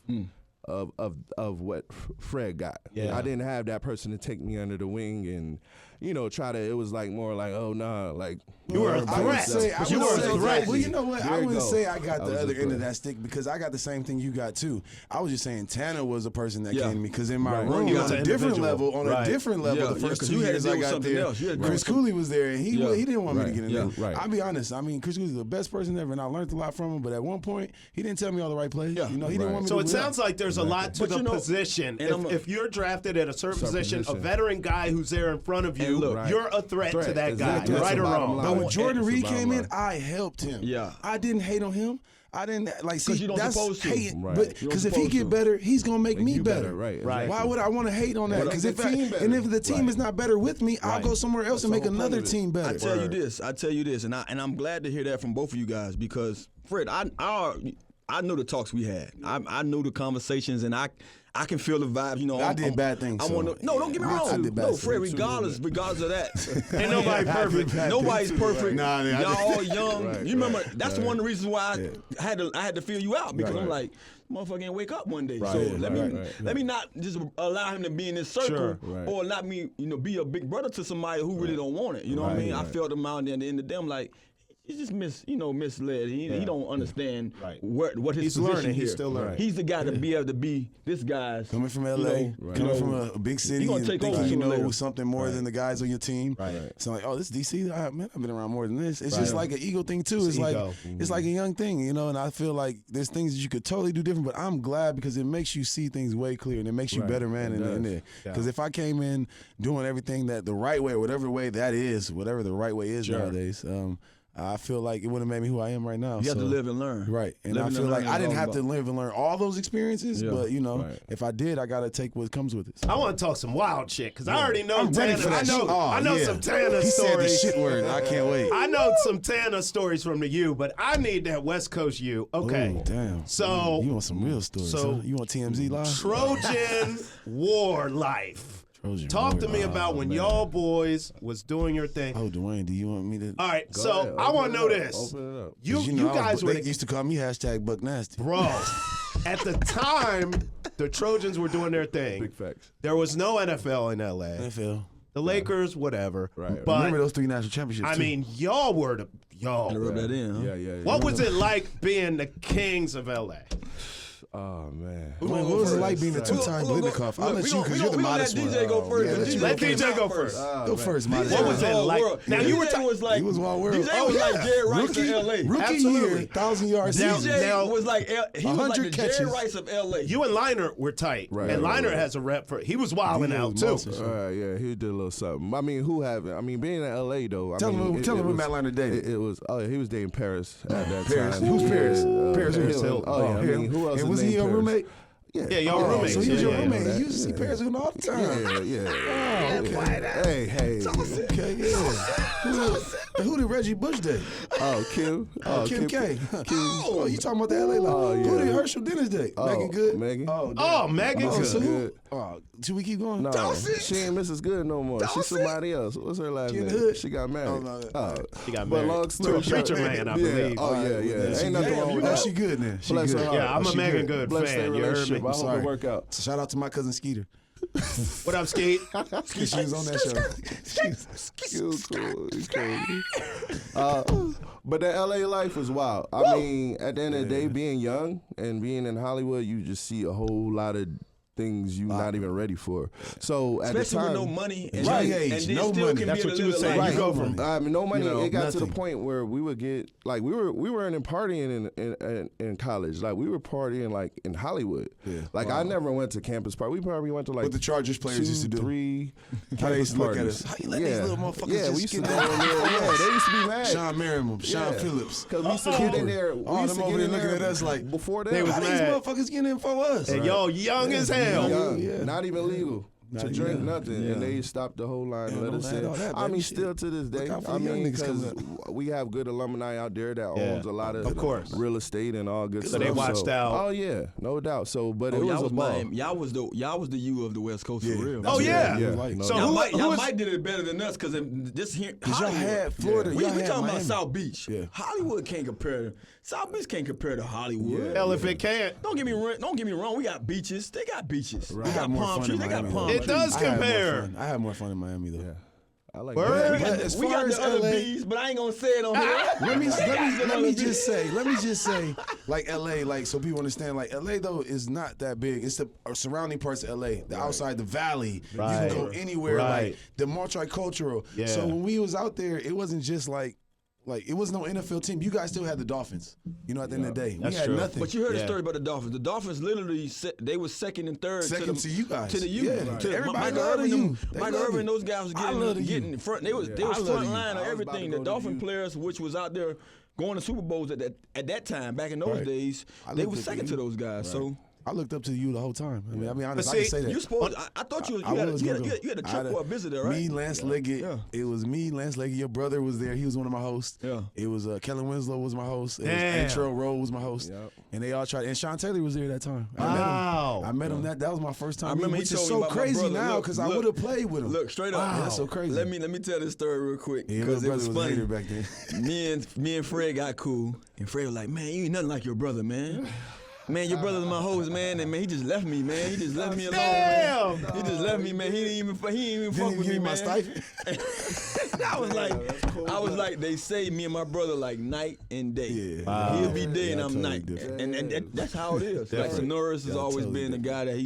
what Fred got. Yeah. I didn't have that person to take me under the wing and, you know, try to. It was like more like, oh nah, like You were a threat. You were a threat. Well, you know what? There I you wouldn't go. say I got I the was other a end of threat. that stick because I got the same thing you got too. I was just saying Tanner was a person that came to me because in my room You on got a an different individual. level, Right. the first 2 you had to years deal I with got something there, else. You had to Chris deal Cooley was there and he didn't want me to get in there. Right. I'll be honest. I mean, Chris Cooley's the best person ever, and I learned a lot from him. But at one point, he didn't tell me all the right plays. You know, he didn't want me. So to it win. sounds like there's a lot to But the you know, position. and If you're drafted at a certain position, a veteran guy who's there in front of you, look, you're a threat to that guy, Exactly. right That's or the bottom wrong. line. But when Jordan That's the Reed bottom came in, line. I helped him. Yeah. I didn't hate on him. I didn't like see. you don't that's supposed to. hating, Right. but You because don't if he supposed get to. better, he's gonna make me you better. better, right, Right. Why would I want to hate on that? But Because the team better. if the team is not better with me, I'll go somewhere else and That's make the whole point another of it. team better. I tell you this, and I'm glad to hear that from both of you guys because Fred, I know the talks we had. I knew the conversations, and I can feel the vibes. You know, I did bad things, so- No, don't get me I wrong. did bad No, things Fred, too. regardless of that, Ain't nobody perfect. nobody's perfect. Nah, I Y'all all young. Right, you remember right, that's one of the reasons why I had to feel you out because I'm like, motherfucker ain't wake up one day. So let me not just allow him to be in this circle or let me, be a big brother to somebody who really don't want it. You know what I mean? I felt him out and at the end of them like he's just misled. He don't understand what his He's position learning. here. He's still learning. He's the guy to be able to be this guy's Coming from LA, coming from a big city, He gonna and take thinking over you sooner or know later. something more than the guys on your team. So like, oh, this DC, man, I've been around more than this. It's just like an ego thing too. It's like ego. it's like a young thing, and I feel like there's things that you could totally do different. But I'm glad because it makes you see things way clearer and it makes you better man in there. Because if I came in doing everything that the right way, whatever way that is, whatever the right way is nowadays. I feel like it would have made me who I am right now. You have to live and learn. Right. And Living I and feel like learning I is didn't all have to about- live and learn all those experiences, but if I did, I got to take what comes with it. I want to talk some wild shit because I already know I'm ready Tana. for that shit. I know some Tana He said the stories. shit word. I can't wait. I know some Tana stories from the U, but I need that West Coast U. Okay. Ooh, damn. So you want some real stories? so- Huh? You want TMZ live? Trojan War life. Trojan Talk to War. me about when y'all boys was doing your thing. Oh, Dwayne, do you want me to? All right, Go so ahead, I want to know open it up, this. Open it up. You 'Cause you I guys were they the, used to call me #Buck Nasty. bro. At the time, the Trojans were doing their thing. Big facts. There was no NFL in LA. NFL. The Lakers, whatever. Right. But Remember those 3 national championships? I too? mean, y'all were the y'all. Rub that in, huh? Yeah. What was it like being the kings of LA? Oh man. What was it like being a 2-time Blitnikoff? I'll let you because you're the modest one. DJ go first. Yeah, let you Let go DJ go first. Go first, modest. What was it Whole like? world. Now you were DJ was like He was Wild World. DJ Oh, was like yeah. Jerry Rice Rookie- of LA. Rookie Absolutely. year, 1,000-yard Now- season. DJ was like he was like 100 the catches. Jerry Rice of LA. You and Liner were tight, and Liner has a rep for. He was wilding DJ out was too. monstrous. Yeah, he did a little something. I mean, who haven't? I mean, being in LA though. Tell him who was- Matt Liner dated. It was. Oh, yeah, he was dating Paris at that Paris. time. Who's Paris? Paris Hilton. Hilton. Oh yeah. I him. mean, who else? And is was he named your Paris? roommate? Yeah, y'all Oh, roommates. so he was your Yeah, roommate. yeah, You used to see yeah. Paris Hilton all the time. Yeah. Hey. Okay, yeah. Who did Reggie Bush date? Oh, Kim. Oh, Kim K. Oh, you talking about the LA life? Oh, yeah. Who did Herschel Dennis date? Megan Good? Megan. Oh, Megan Oh, Good. so who? Good. Oh, should we keep going? No, she ain't Mrs. Good no more. She's somebody else. What's her last She in name? the hood? She got married. no. She got But married long to story a preacher short, man, I yeah. believe. Oh yeah. She Ain't nothing good. wrong You with know that. she good now. She Bless good. her heart. Yeah, I'm a She Megan good. Good Bless fan. their You heard relationship. me. I hope Sorry. it work out. So shout out to my cousin Skeeter. What up, Skate? She was on that show. You cool. You crazy. But the LA life was wild. I mean, at the end of the day, being young and being in Hollywood, you just see a whole lot of things you're not even ready for. So at Especially the time, with no money and, Right. and Age, then no still money. can That's be what a you were little saying. life. You go from no money. You know, it got to the nothing. point where we would get like we weren't in partying in college. Like we were partying like in Hollywood. Yeah. Like I never went to campus party. We probably went to like What the Chargers players used to do. 3 How they used to look at parties. us. How you let these little motherfuckers Yeah, just we used to get go that? in there. Yeah, they used to be mad. Sean Merriman, Sean Yeah. Phillips. Cause we used to get in there. We All used them to over get there in looking there at us like, before that. They was how these mad. motherfuckers getting in for us? And y'all young as hell. Young, not even legal to Not drink even- nothing, yeah. and they stopped the whole line and Yeah, let don't us let in. all that, I baby. mean, Shit. still to this day, Look out for I the young mean, niggas because coming we have good alumni out there that owns a lot Of course. real estate and all good So stuff. they watched out. Oh yeah, no doubt. So, but it Oh, was y'all a was ball. Miami. Y'all was the U of the West Coast Yeah. for real. Oh, yeah. Yeah. Like, No So doubt. who Y'all was- might did it better than us because this here. Because y'all Hollywood. had Florida. We Y'all had talking Miami. about South Beach. Yeah. Hollywood can't compare. South Beach can't compare to Hollywood. Hell, if it can't. Don't get me wrong. We got beaches. They got beaches. I They had got more palm fun trees. in They got Miami, palm though. It trees. does I had more compare. fun. I had more fun in Miami though. Yeah. I like Word. that. We got, As we far got as the other LA bees, but I ain't gonna say it on here. let me other just say, like LA, like so people understand, like LA though is not that big. It's the surrounding parts of LA, the outside, the valley. You Right. can go anywhere, Right. like the multicultural. Yeah. So when we was out there, it wasn't just like it was no NFL team. You guys still had the Dolphins. You know, at the end of the day, That's we had true. nothing. But you heard the Yeah. story about the Dolphins. The Dolphins literally they was second and third Second to you guys. to the U. Yeah. To Everybody Michael love the Irvin, U. They Michael love Irvin, it. those guys was I love the getting U. front. They was I front love the U. line of I was about to everything. go The to Dolphin U. players, which was out there going to Super Bowls at that time, back in those Right. days, I they looked was at the second U. to those guys. So. I looked up to you the whole time. I mean, honestly, I see, can say that. You supposed? I thought you had a trip for a visitor, right? Me, Lance Liggett. Yeah. It was me, Lance Liggett. Your brother was there. He was one of my hosts. Yeah. It was Kellen Winslow was my host. It was Damn. Antrell Rowe was my host. Yep. And they all tried. And Sean Taylor was there that time. Wow. I met him. That was my first time. I remember which he is told so me about my crazy brother. now Look, because I look. would have played with him. Look, straight up. Wow. That's so crazy. Let me tell this story real quick Yeah, because little it was brother funny. hater back then. me and Fred got cool, and Fred was like, "Man, you ain't nothing like your brother, man. Man, your brother's my host, man, and man, he just left me, man. He just left me alone, Damn. man. He just left me, man. He didn't even fuck Didn't with give me, my man." stipend. I was like, they say me and my brother like night and day. Yeah. Wow. He'll be day and Yeah, I'm totally night, different. and that's how it is. Like Different. Sonoris has Yeah, always totally been the guy that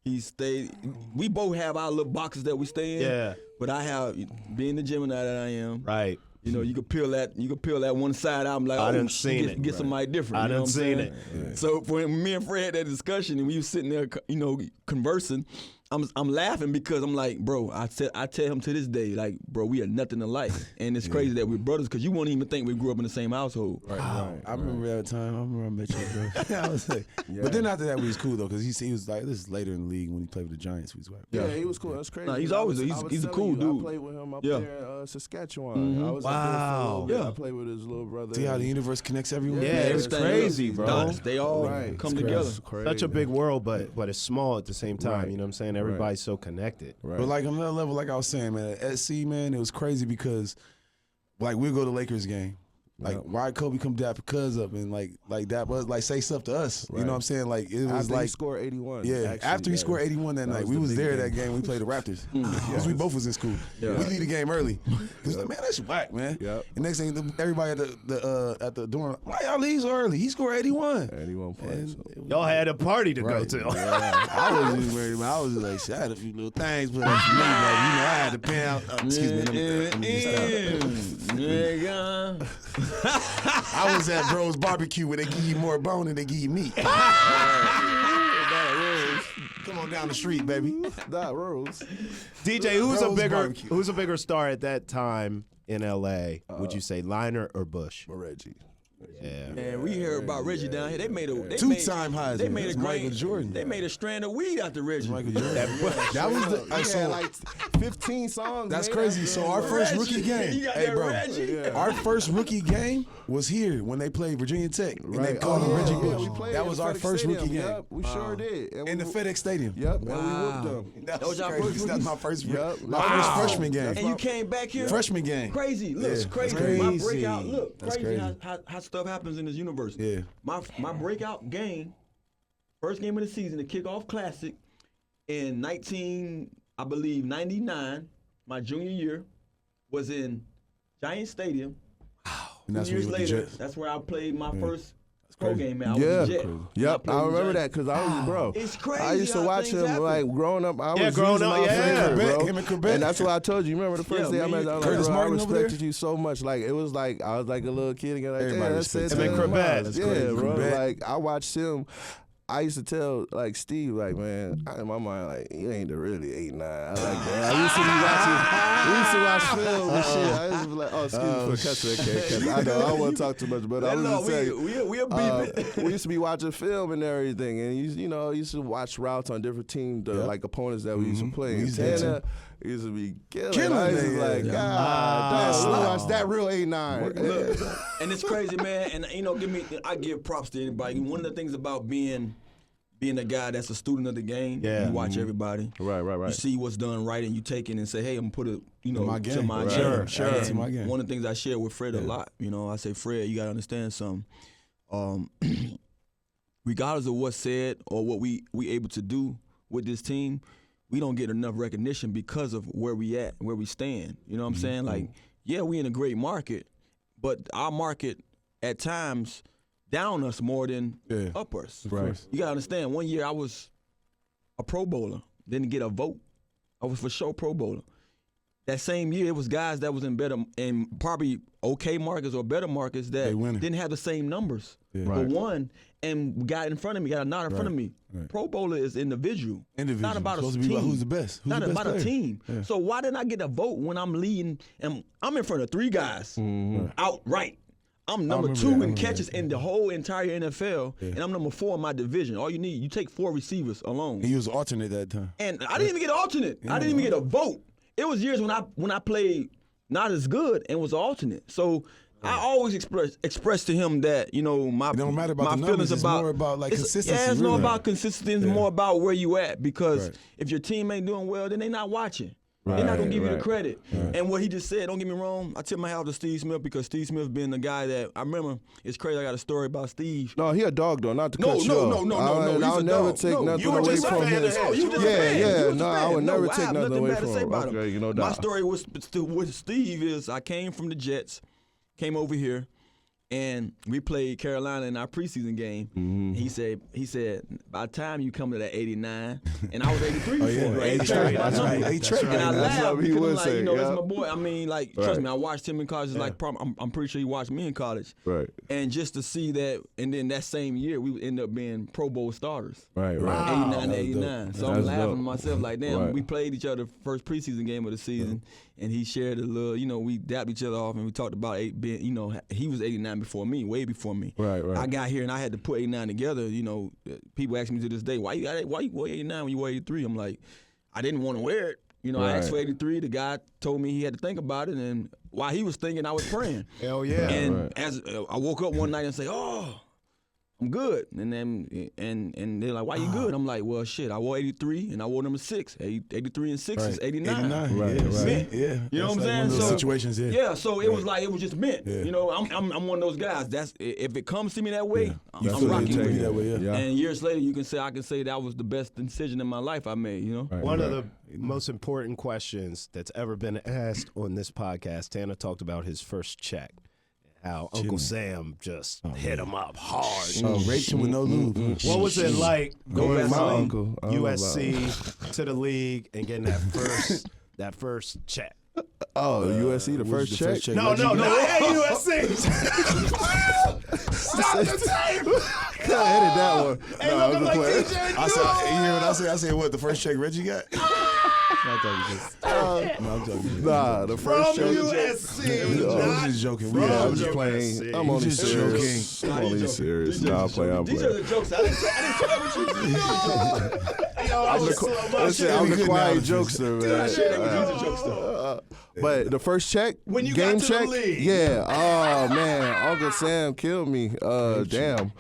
he stayed. We both have our little boxes that we stay in. Yeah. But I have being the Gemini that I am. Right. You know, you could peel that one side out. I'm like, I oh, done seen it. get somebody different. I you know done what I'm seen saying? it. So when me and Fred had that discussion and we was sitting there, conversing, I'm laughing because I'm like, bro, I tell him to this day, like, bro, we are nothing alike, and it's crazy that we're brothers because you won't even think we grew up in the same household. Right. I remember that time. I remember I met you, bro. I was like, but then after that, we was cool though, because he was like, this is later in the league when he played with the Giants. We was like, Yeah, he was cool. That's crazy. Nah, he's I always- was- he's- I was he's a telling cool you, dude. I played with him up Yeah. there in Saskatchewan. I was up there for a Wow. little bit. Yeah. I played with his little brother. see how the universe connects everyone. Yeah, it's Everything crazy, is bro. dots. They all Right. come It's together. crazy. Such a big world, but it's small at the same time. Right. You know what I'm saying? Everybody's so connected. Right. But like on another level, like I was saying, man, at SC, man, it was crazy because like we'll go to Lakers game. Like why Kobe come dap cuz up and like that was like say stuff to us. You know what I'm saying? Like it was after like he scored 81. yeah, actually, after he yeah. scored 81 that night, was we the was big there game. that game. We played the Raptors because we both was in school. We leave the game early. Cause like, man, that's whack, man. Yep. And next thing, everybody at the dorm, why y'all leave so early? He scored 81. 81 points. Y'all had a party to go Right. to. I wasn't even worried about. I was just like, shit, I had a few little things put up for me, but you know, I had to pay out. Excuse me, let me just stop. Nigga. I was at Bro's barbecue where they give you more bone than they give you meat. Come on down the street, baby. That Rose. DJ, who's Bros barbecue. a bigger star at that time in LA? Would you say Liner or Bush? Reggie. Yeah. Man, we heard about Reggie down here. They made a Two-time Heisman. They made That's a Michael grain, Jordan. They made a strand of weed out the Reggie. Michael Jordan. That was the. He so had like 15 songs. that's made crazy. after So him. our first Reggie. rookie game, You got hey that bro, Reggie? our first rookie game was here when they played Virginia Tech, and they Right. called him Reggie yeah, Bush. we played That in was the our FedEx first Stadium. rookie game Yep, we sure did. And in the we- FedEx Stadium. Yep, and we whooped them. That was your crazy. first That's my first, Yep. my first freshman game. And you came back here. Freshman game. Crazy. Look, it's Yeah, crazy. that's My crazy. breakout. Look, That's crazy, crazy. How stuff happens in this universe. Yeah. My breakout game, first game of the season, the kickoff classic. in 99, my junior year, was in Giant Stadium. And that's 2 when years you were with the later, Jets. that's where I played my first pro crazy. game. Man, I was Yeah. a Jet. Yep, I remember that because I was, bro. It's crazy. I used to how watch things him happen. like growing up. I was growing using up, my yeah. favorite, bro. Him and Quebec. And that's what I told you. You remember the first day I met you? I was Curtis like, bro, I Martin over there? respected you so much. Like it was like I was like a little kid again. Like, Everybody that's respects Santana him. And then and Quebec. Travis. That's Yeah, crazy. bro. Quebec. Like I watched him. I used to tell like Steve, like, man, in my mind, like, you ain't the really 8'9". I like that. I used to be watching. We used to watch film and shit. I used to be like, oh, excuse me for cussing. Okay, I know I don't want to talk too much, but I was just saying. We a beefing. We used to be watching film and everything, and you know, used to watch routes on different teams, like opponents that we used to play. We And used to Tana used to be killing. Killing I used to be it, like, yeah. God, dog, watch that real 8'9". Look, and it's crazy, man. And you know, I give props to anybody. One of the things about being a guy that's a student of the game, you watch everybody. Right. You see what's done right, and you take it and say, "Hey, I'm gonna put it, to my game." Sure. And To my game. one of the things I share with Fred a lot, I say, Fred, you gotta understand something. Regardless of what's said or what we able to do with this team, we don't get enough recognition because of where we at, where we stand. You know what I'm saying? Like, yeah, we in a great market, but our market at times down us more than up us. Right. You gotta understand, one year I was a Pro Bowler, didn't get a vote. I was for sure Pro Bowler. That same year, it was guys that was in better and probably okay markets or better markets that didn't have the same numbers, but won and got in front of me, got a nod in front of me. Right. Pro Bowler is individual. Not about a Supposed team. to be about who's the best. Who's Not the best about a player. team. Yeah. So why didn't I get a vote when I'm leading and I'm in front of 3 guys outright? I'm number 2 in catches in the whole entire NFL, and I'm number 4 in my division. All you need, you take 4 receivers alone. He was alternate that time. And I didn't even get an alternate. I didn't even get a vote. It was years when I played not as good and was alternate. So I always express to him that my It don't matter about my the feelings numbers. It's about more about like consistency. Yeah, it's not really. about consistency. It's more about where you at, because Right. if your team ain't doing well, then they not watching. They're not gonna give you the credit. And what he just said, don't get me wrong, I tip my hat to Steve Smith, because Steve Smith been the guy that I remember. It's crazy. I got a story about Steve. No, he a dog though, not to No, cut you no, off. no, no, no, he's I'll a never dog. take No, nothing you were away just a from fan him. of his. No, you just a fan. You was No, a I fan. would never I take have nothing away bad to from say him. about him. Okay, no My doubt. story with Steve is I came from the Jets, came over here, and we played Carolina in our preseason game. Mm-hmm. He said, by the time you come to that 89, and I was 83 before. yeah, Right? that's right, That's that's right. right. Hey, Trey, And I that's laughed what he because would I'm like, say, that's yeah. my boy. I mean, like, trust me, I watched him in college. Like, I'm pretty sure he watched me in college. Right. And just to see that, and then that same year, we ended up being Pro Bowl starters. Right. 89 to That's 89. So I'm That's laughing dope. to myself like, damn, Right. we played each other first preseason game of the season, and he shared a little, we dapped each other off, and we talked about he was 89 before me, way before me. Right. I got here and I had to put 89 together. People ask me to this day, why you wear 89 when you wear 83? I'm like, I didn't want to wear it. I asked for 83. The guy told me he had to think about it, and while he was thinking, I was praying. Hell yeah. And as I woke up one night and say, oh, I'm good. And then and they're like, why you good? I'm like, well, shit, I wore 83 and I wore number 6. 83 and 6 is 89. 89. Right, Yeah, right. see? Yeah. You know what I'm That's like saying? one of those So situations, yeah. Yeah, so it was like, it was just meant. Yeah. I'm one of those guys. That's if it comes to me that way, You I'm feel it, rocking you with take it. it that way, yeah. And years later, I can say that was the best decision in my life I made, Right. One of the most important questions that's ever been asked on this podcast, Tanner talked about his first check. How Uncle Sam just hit him up hard. Raped him with no lube. What was it like going Vaseline. from uncle. I don't know USC to the league and getting that first check? Oh, USC, the first check? No, at USC. Stop the tape. I edit that one. Hey, No, looking I'm like just playing. DJ. I said, you hear what I said? I said, what, the first check Reggie got? I'm joking. Nah, the first From check. USC. I was not just joking. from I'm just USC. playing. I'm only just serious. I'm only serious. Nah, I'm playing. These are the jokes. I didn't tell what you Yo, I I'm was the, slow motion. listen, I'm the Good quiet analysis. jokester, Dude, that shit was man. a jokester. But the first check, When you game got to the check, league. yeah. Oh man, Uncle Sam killed me. Damn.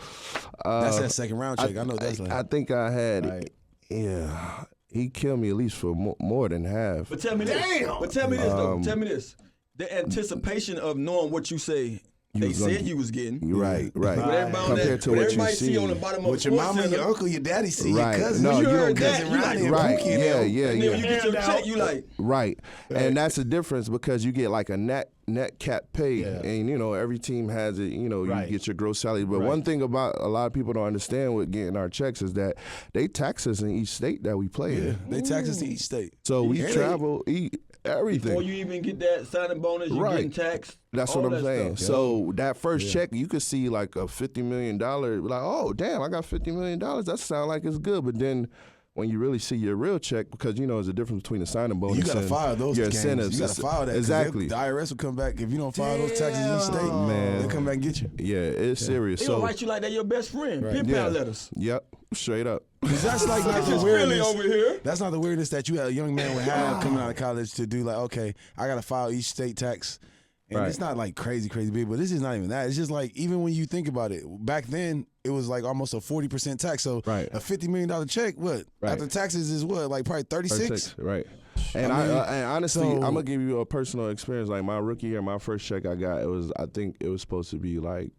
That's that second round check. I know that's like. I think I had. Right. Yeah, he killed me at least for more than half. But tell me this. Damn. But tell me this, though. Tell me this. The anticipation of knowing what you say they said you was getting. Right. But everybody, Compared to what you everybody see. on the bottom of What your Sports mama, Center, your uncle, your daddy see, Right. your cousin. No, you you heard don't cousin get- you Ronnie, like- Right. Pookie, Yeah. and then when you get your Hand check, out. you like, Right. And that's the difference because you get like a net cap pay, Yeah. and every team has it. You Right. get your gross salary. But one thing about a lot of people don't understand with getting our checks is that they tax us in each state that we play in. They tax us to each state. So we Yeah. travel, eat everything. before you even get that signing bonus, you Right. getting taxed. That's all what I'm that saying. stuff. So that first check, you could see like a $50 million. Like, oh damn, I got $50 million. That sounds like it's good. But then when you really see your real check, because there's a difference between the signing bonus You gotta and file those your games. incentives. You gotta file that. 'cause Exactly. The IRS will come back if you don't file those taxes in each state. Man. They'll come back and get you. Yeah, it's serious. They So gonna write you like that your best friend. Right. Pen pal letters. Yep, straight up. 'Cause that's like not This the is Philly weirdness. over here. That's not the weirdness that a young man would have coming out of college to do. Like, okay, I gotta file each state tax. And Right. it's not like crazy big, but this is not even that. It's just like, even when you think about it, back then it was like almost a 40% tax. So Right. a $50 million check, what? Right. After taxes is what? Like probably 36? Right. And I mean, and honestly, so- I'm gonna give you a personal experience. Like my rookie year, my first check I got, I think it was supposed to be like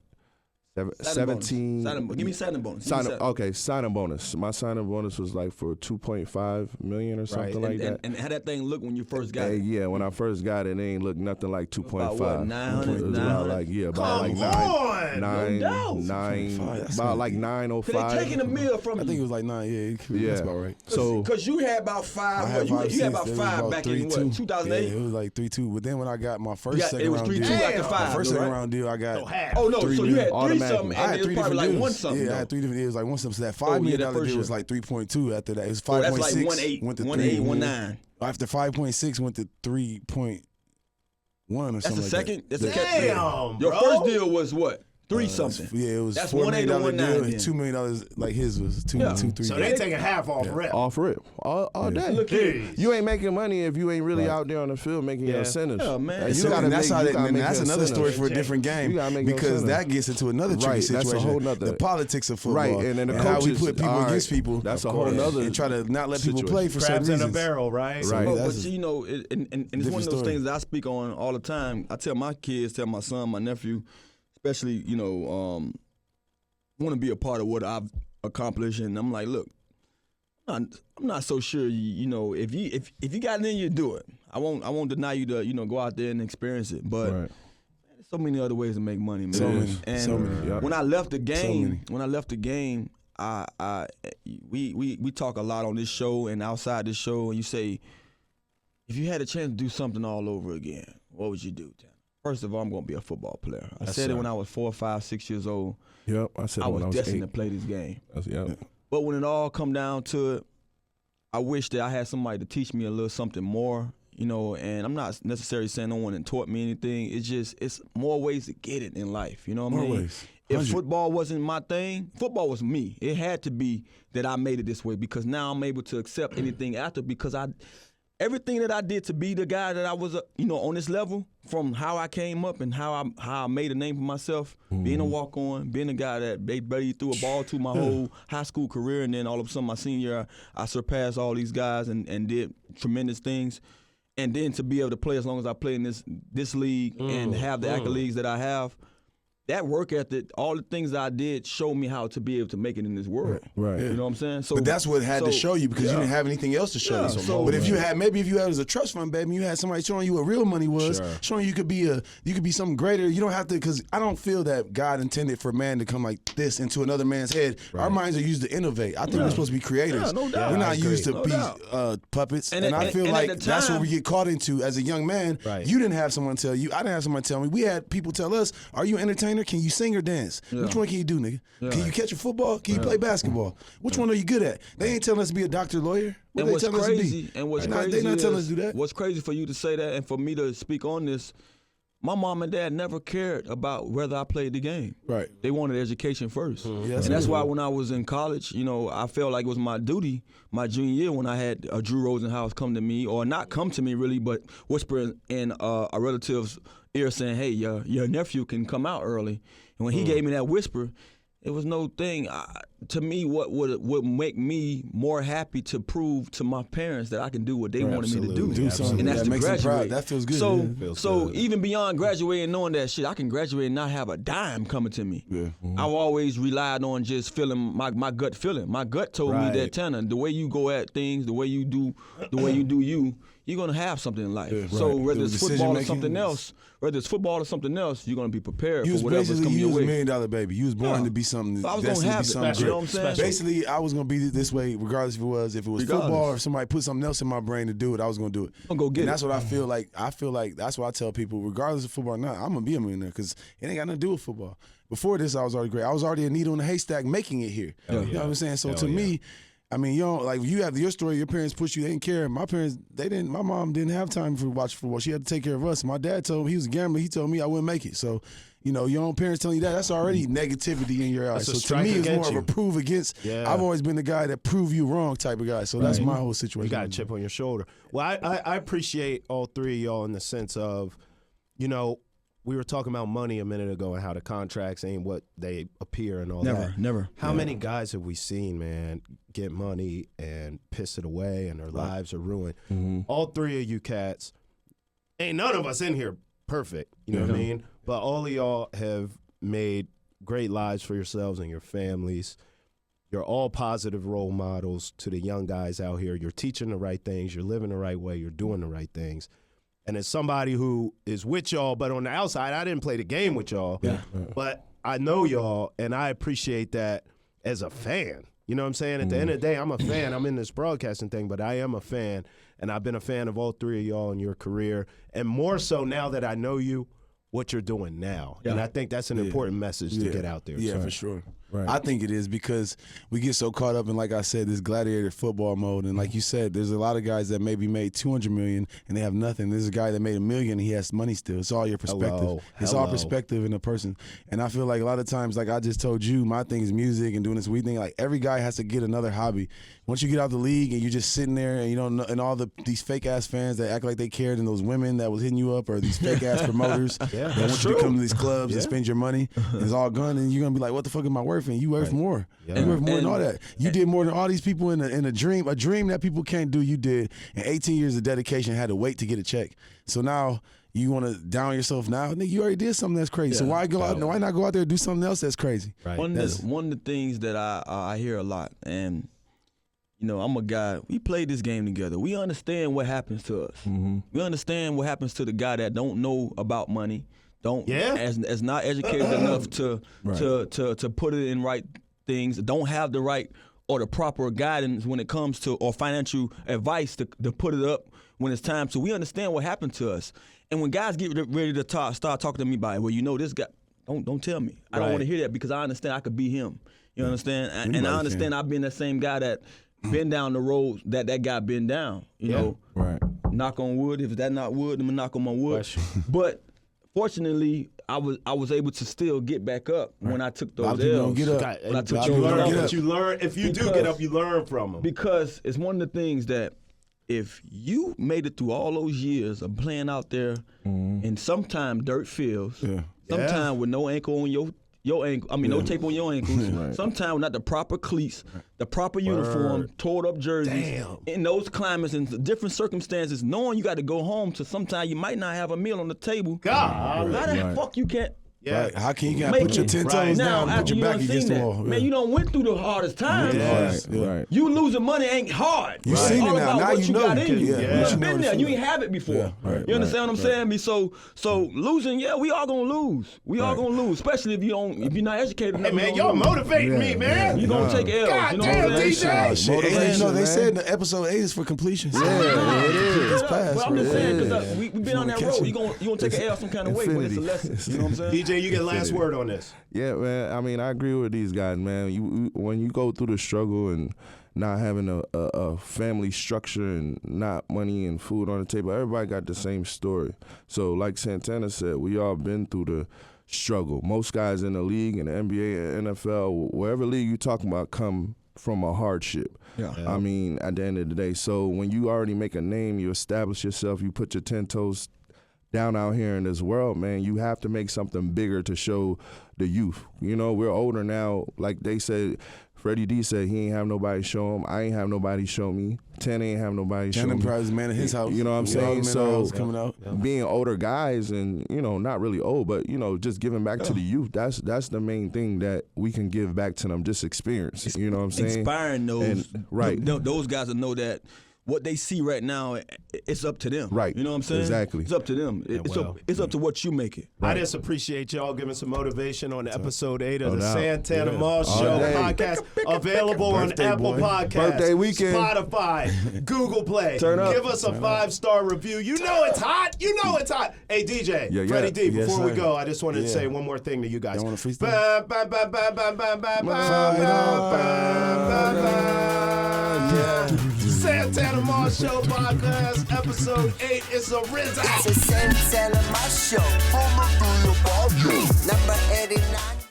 17. Give me signing bonus. Signing bonus. My signing bonus was like for $2.5 million or something like that. And how that thing look when you first got it? Yeah, when I first got it, it ain't look nothing like 2.5. About what, 900? It was about like Come on! nine, No doubt. That's about not- like 905. Cause they taking a meal from I you. think it was like 9. Yeah, that's about right. So Because you had about I five. had You had 5, about 6, five it was back in 3-2. what, 2008? Yeah, it was like 3-2. But then when I got my first Yeah, second it was round 3-2 deal, after my five. first though, second right? round deal, I got So Oh no, so you had three Automatically. something, I and had it was 3 probably different like deals. one something. Yeah, I though. had 3 different deals. Like one something. So that $5 yeah, million that first deal year. was like 3.2 after that. It was Oh, 5.6. that's like 1.8, Went to 1.8, 3. 1.9. After 5.6 went to 3.1 or That's something the like second. that. That's the catch. Damn, Your bro. first deal was what? Three something. Yeah, it was That's $4 million 1.8 or deal 1.9 and then. $2 million. Like his was 2, Yeah. 2, 3. So they taking half off rep. off rip all day. Look here. You ain't making money if you ain't really out there on the field making your incentives. Yeah, man. Like, So, gotta and that's make- how you they, gotta and make that's your another story incentives. for a different game You gotta make your because incentives. that gets into another tricky Right, that's a situation. whole nother- the politics of football, Right, and then the how we coaches- put people all right, against people. that's of a whole course, nother and try to not let people situation. play for certain Crabs in a reasons. barrel, right? Right. But that's you know, and it's one of different those story. things that I speak on all the time. I tell my kids, tell my son, my nephew, especially, want to be a part of what I've accomplished, and I'm like, look, I'm not so sure. If you got it in you, do it. I won't deny you to go out there and experience it. But Right. there's so many other ways to make money, man. So many. And So many. Yeah. when I left the game, many. we talk a lot on this show and outside this show, and you say, if you had a chance to do something all over again, what would you do, Tanner? First of all, I'm going to be a football player. I said it when I was 4, 5, 6 years old. Yep, I said I it when was I was destined 8. to play this game. Yep. But when it all come down to it, I wish that I had somebody to teach me a little something more, and I'm not necessarily saying no one had taught me anything. It's more ways to get it in life, you know what I More mean? ways. If 100. football wasn't my thing, football was me. It had to be that I made it this way because now I'm able to accept anything after because everything that I did to be the guy that I was, on this level, from how I came up and how I made a name for myself, being a walk-on, being a guy that they barely threw a ball to my whole high school career, and then all of a sudden my senior year, I surpassed all these guys and did tremendous things. And then to be able to play as long as I play in this league and have the accolades that I have, that work ethic, all the things that I did showed me how to be able to make it in this world. Right. You know what I'm saying? So, But that's what had to show you because you didn't have anything else to show you. so- But if you had, maybe if you had it as a trust fund, baby, you had somebody showing you what real money was, Sure. showing you could be something greater. You don't have to, because I don't feel that God intended for man to come like this into another man's head. Our minds are used to innovate. I think we're supposed to be creators. Yeah, no doubt. We're I not agree. used to No be doubt. puppets. And And, I feel at like the that's what time- we get caught into as a young man. Right. You didn't have someone tell you. I didn't have someone tell me. We had people tell us, "Are you an entertainer? Can you sing or dance? Which one can you do, nigga? Can you catch a football? Can you play basketball? Which one are you good at?" They ain't telling us to be a doctor, lawyer. What And they what's telling us to be? crazy, and what's They not- crazy they not telling is- us to do that. What's crazy for you to say that and for me to speak on this, my mom and dad never cared about whether I played the game. Right. They wanted education first. Yes, and that's they why do. when I was in college, I felt like it was my duty, my junior year, when I had Drew Rosenhaus come to me, or not come to me really, but whisper in a relative's ear saying, hey, your nephew can come out early. And when he gave me that whisper, it was no thing. to me, what would make me more happy to prove to my parents that I can do what they wanted me to do. Do something and that's that to makes them proud. graduate. That feels good. So, Yeah. Feels so good. even beyond graduating, knowing that shit, I can graduate and not have a dime coming to me. Yeah. I've always relied on just feeling my gut feeling. My gut told me Right. that, Tanner, the way you go at things, the way you do you're gonna have something in life. Yeah, So right. whether The it's football or decision-making something is- else, you're gonna be prepared You for was whatever's basically coming you your was way. $1 million baby. You was born Yeah. to be something. So I was destined gonna to have be it. something You know great. what I'm saying? Basically, I was gonna be this way, regardless if it was football or if somebody put something else in my brain to do it. I was gonna do it. I'm gonna go get and it. that's what I feel like. I feel like that's what I tell people, regardless of football or not. I'm gonna be a millionaire because it ain't got nothing to do with football. Before this, I was already great. I was already a needle in a haystack making it here. You know what I'm saying? So to me, I mean, you know, like you have your story. Your parents pushed you. They didn't care. My parents, they didn't. My mom didn't have time for watch football. She had to take care of us. My dad told me he was a gambler. He told me I wouldn't make it. So, you know, your own parents telling you that's already negativity in your eyes. That's a So to me, strike it's more against of a you. prove against. Yeah. I've always been the guy that prove you wrong type of guy. So that's my whole situation. You got a chip on your shoulder. Well, I appreciate all three of y'all in the sense of, you know, we were talking about money a minute ago and how the contracts ain't what they appear and all that. Never. How many guys have we seen, man, get money and piss it away and their lives are ruined? All three of you cats, ain't none of us in here perfect, you know what I mean? But all of y'all have made great lives for yourselves and your families. You're all positive role models to the young guys out here. You're teaching the right things. You're living the right way. You're doing the right things. And as somebody who is with y'all, but on the outside, I didn't play the game with y'all. Yeah. But I know y'all, and I appreciate that as a fan. You know what I'm saying? At the end of the day, I'm a fan. I'm in this broadcasting thing, but I am a fan. And I've been a fan of all three of y'all in your career. And more so now that I know you, what you're doing now. Yeah. And I think that's an important message to get out there. Yeah, So, for sure. Right. I think it is because we get so caught up in, like I said, this gladiator football mode. And like you said, there's a lot of guys that maybe made $200 million and they have nothing. There's a guy that made $1 million and he has money still. It's all your perspective. It's all perspective in a person. And I feel like a lot of times, like I just told you, my thing is music and doing this weed thing. Like every guy has to get another hobby. Once you get out the league and you're just sitting there and you don't know, and all these fake ass fans that act like they cared and those women that was hitting you up or these fake ass promoters that want you to come to these clubs and spend your money and it's all gone and you're gonna be like, what the fuck am I worth? And you worth more. You worth more than all that. You did more than all these people in a dream that people can't do. You did, and 18 years of dedication had to wait to get a check. So now you want to down yourself now? Nigga, you already did something that's crazy. So why go out? Why not go out there and do something else that's crazy? Right. One of the things that I hear a lot, and you know, I'm a guy. We played this game together. We understand what happens to us. We understand what happens to the guy that don't know about money, as not educated enough to put it in right things, don't have the right or the proper guidance when it comes to or financial advice to put it up when it's time to. We understand what happened to us, and when guys get ready to start talking to me about it, well, you know, this guy. Don't tell me. I don't want to hear that because I understand I could be him. You understand? And I understand I've been that same guy that been down the road that guy been down. You know, Right. knock on wood. If that not wood, I'm gonna knock on my wood. But fortunately, I was able to still get back up when I took A lot those of people L's. don't get up. Got- When I took but those you learn, L's. but you learn. If you do get up, you learn from them. Because it's one of the things that if you made it through all those years of playing out there in sometime dirt fields, sometime with no ankle on your ankle, no tape on your ankles, sometimes not the proper cleats, the proper uniform, tore up jerseys, in those climates and different circumstances, knowing you got to go home to sometimes you might not have a meal on the table. God, How the fuck you can't? yeah. Right. How can you can't Make put your it. 10 Right. toes Now, down and put after your you back done against seen the that, wall? man, you done went through the hardest times. Right. You losing money ain't hard. You It's seen all it now. about Now what you you know got you in can- you. yeah, You yeah. done You know been the there. You feeling. ain't have it before. Right, You understand right, what I'm saying? Me, so losing, yeah, we all gonna lose. We all gonna lose, especially if you're not educated enough. Hey man, you y'all gonna lose. motivating me, man. You gonna take L's. God you know damn, what I'm saying? DJ. Shit, and, you know, Motivation, they man. said the episode 8 is for completion. So Yeah, it is. It's past, But I'm just right? saying, because we've been on wanna that catch road. it. You gonna take an L some kind of way, but it's a lesson. You know what I'm saying? DJ, you get last word on this. Yeah, man. I mean, I agree with these guys, man. When you go through the struggle and not having a family structure and not money and food on the table, everybody got the same story. So, like Santana said, we all been through the struggle. Most guys in the league, in the NBA, and NFL, wherever league you talking about, come from a hardship. Yeah. I mean, at the end of the day. So when you already make a name, you establish yourself, you put your 10 toes down out here in this world, man, you have to make something bigger to show the youth. You know, we're older now. Like they said, Freddie D said he ain't have nobody show him. I ain't have nobody show me. Ten ain't have nobody show me. Ten probably man in his house. You know what I'm saying? So coming out. being older guys and, you know, not really old, but, you know, just giving back to the youth, that's the main thing that we can give back to them, just experience. You know what I'm saying? Inspiring those, right. those guys to know that what they see right now, it's up to them. Right. You know what I'm saying? Exactly. It's up to them. It's up to what you make it. I just appreciate y'all giving some motivation on episode 8 of the doubt. Santana Moss Show podcast. Available on Apple Podcasts, Birthday weekend. Spotify, Google Play. Turn up. Give us a 5-star review. You know it's hot. You know it's hot. Hey, DJ, Yeah. Freddie D, Yes, before we sir. go, I just wanted to say one more thing to you guys. Y'all wanna freestyle? Santana Moss Show podcast, episode 8. It's a Rizzo. It's a Santana Moss Show. Number 89.